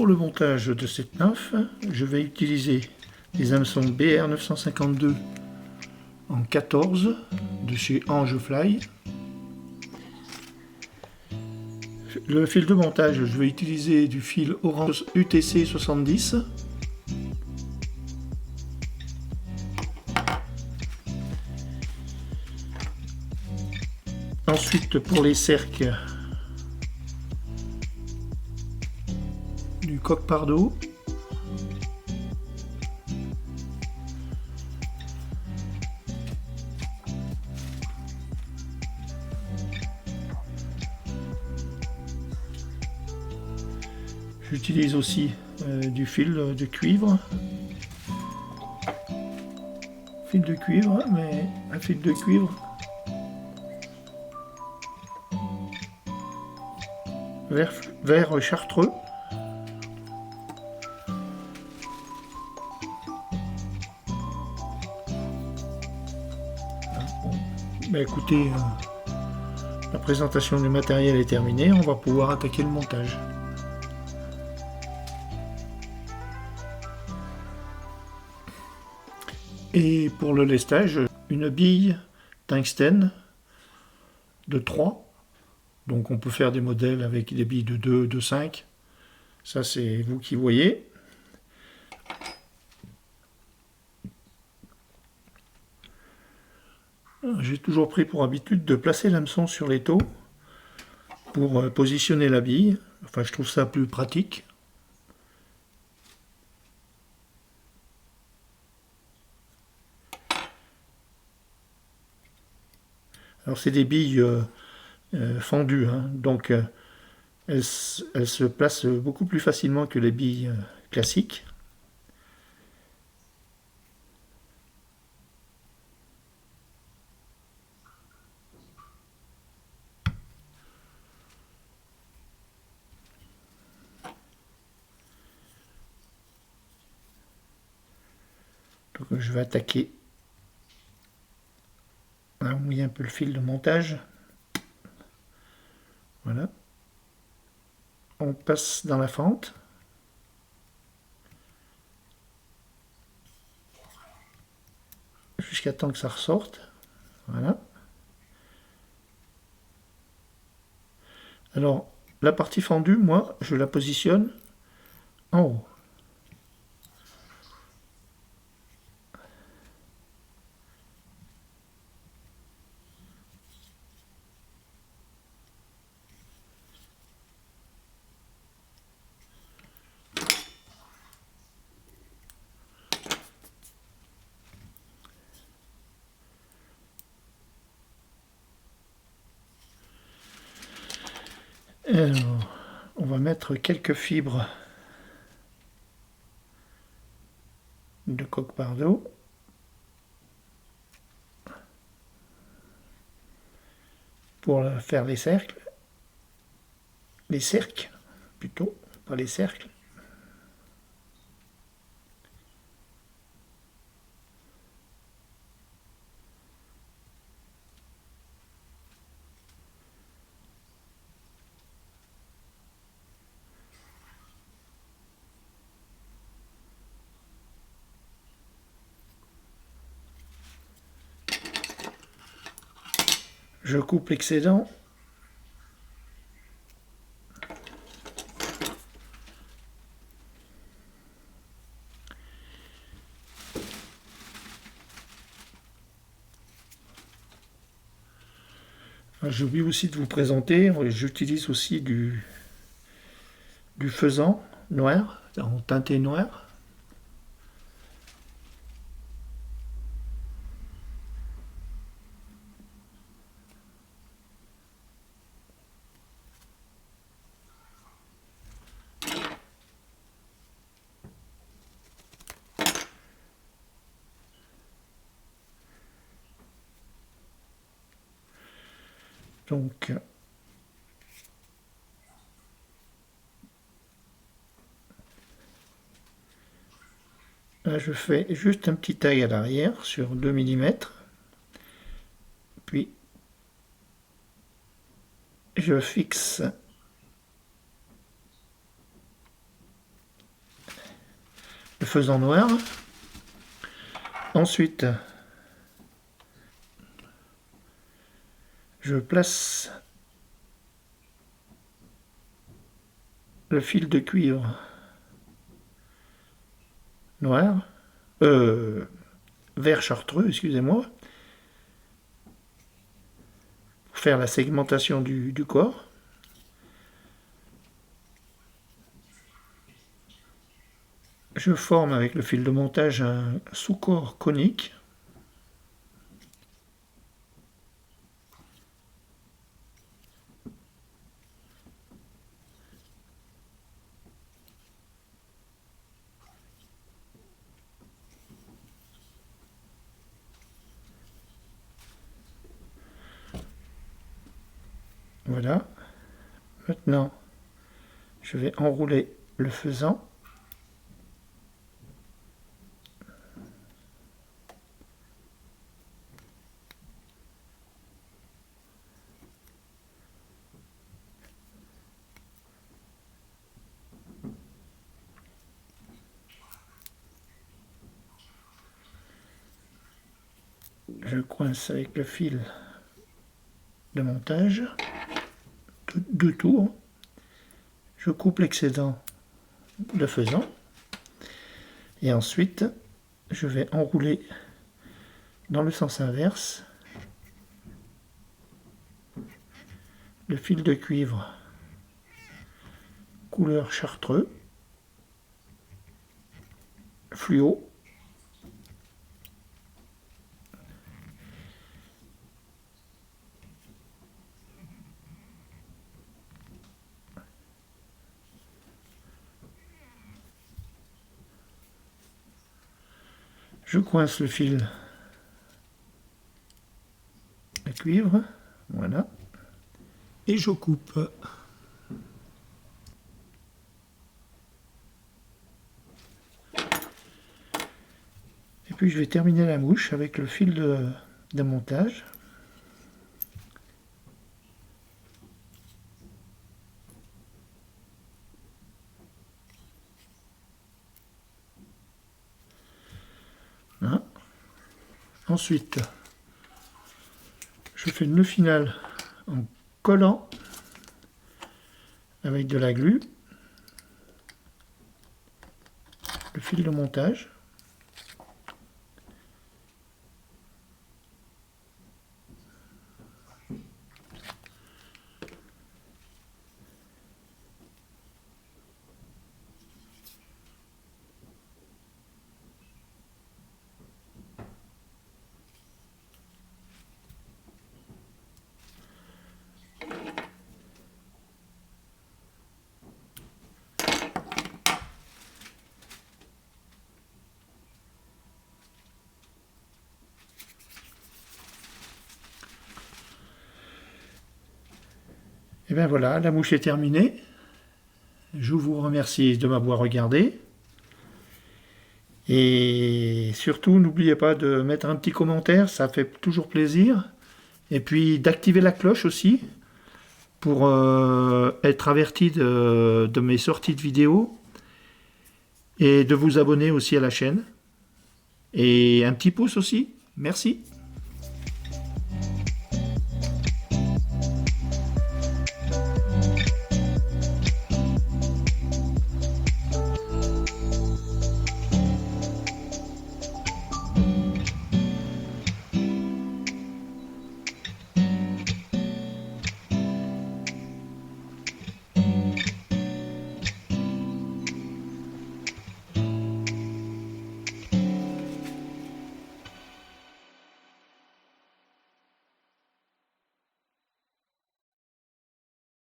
pour le montage de cette nymphe, je vais utiliser les hameçons BR 952 en 14 de chez Angefly. Le fil de montage, je vais utiliser du fil Orange UTC 70. Ensuite, pour les cercles, du coq pardo. J'utilise aussi du fil de cuivre. Fil de cuivre, mais un fil de cuivre vert chartreux. Bah écoutez, la présentation du matériel est terminée, on va pouvoir attaquer le montage. Et pour le lestage, une bille tungstène de 3. Donc on peut faire des modèles avec des billes de 2, de 5. Ça c'est vous qui voyez. J'ai toujours pris pour habitude de placer l'hameçon sur l'étau pour positionner la bille. Enfin, je trouve ça plus pratique. Alors c'est des billes fendues, hein, donc elles se placent beaucoup plus facilement que les billes classiques. Donc je vais attaquer. On va mouiller un peu le fil de montage. Voilà. On passe dans la fente. Jusqu'à temps que ça ressorte. Voilà. Alors, la partie fendue, moi, je la positionne en haut. Alors, on va mettre quelques fibres de coq pardo pour faire les cercles. Les cercles, plutôt, pas les cercles. Je coupe l'excédent. J'oublie aussi de vous présenter, j'utilise aussi du faisan noir, en teinté noir. Donc, là je fais juste un petit taille à l'arrière sur 2 mm. Puis, je fixe faisan noir. Ensuite, je place le fil de cuivre noir, vert chartreux, excusez-moi, pour faire la segmentation du corps. Je forme avec le fil de montage un sous-corps conique. Voilà. Maintenant, je vais enrouler le faisan. Je coince avec le fil de montage, deux tours. Je coupe l'excédent de faisan. Et ensuite, je vais enrouler dans le sens inverse le fil de cuivre couleur chartreux, fluo. Je coince le fil de cuivre, voilà, et je coupe. Et puis je vais terminer la mouche avec le fil de montage. Hein. Ensuite, je fais le nœud final en collant avec de la glu le fil de montage. Et bien voilà, la mouche est terminée. Je vous remercie de m'avoir regardé. Et surtout, n'oubliez pas de mettre un petit commentaire, ça fait toujours plaisir. Et puis d'activer la cloche aussi, pour être averti de mes sorties de vidéos. Et de vous abonner aussi à la chaîne. Et un petit pouce aussi. Merci.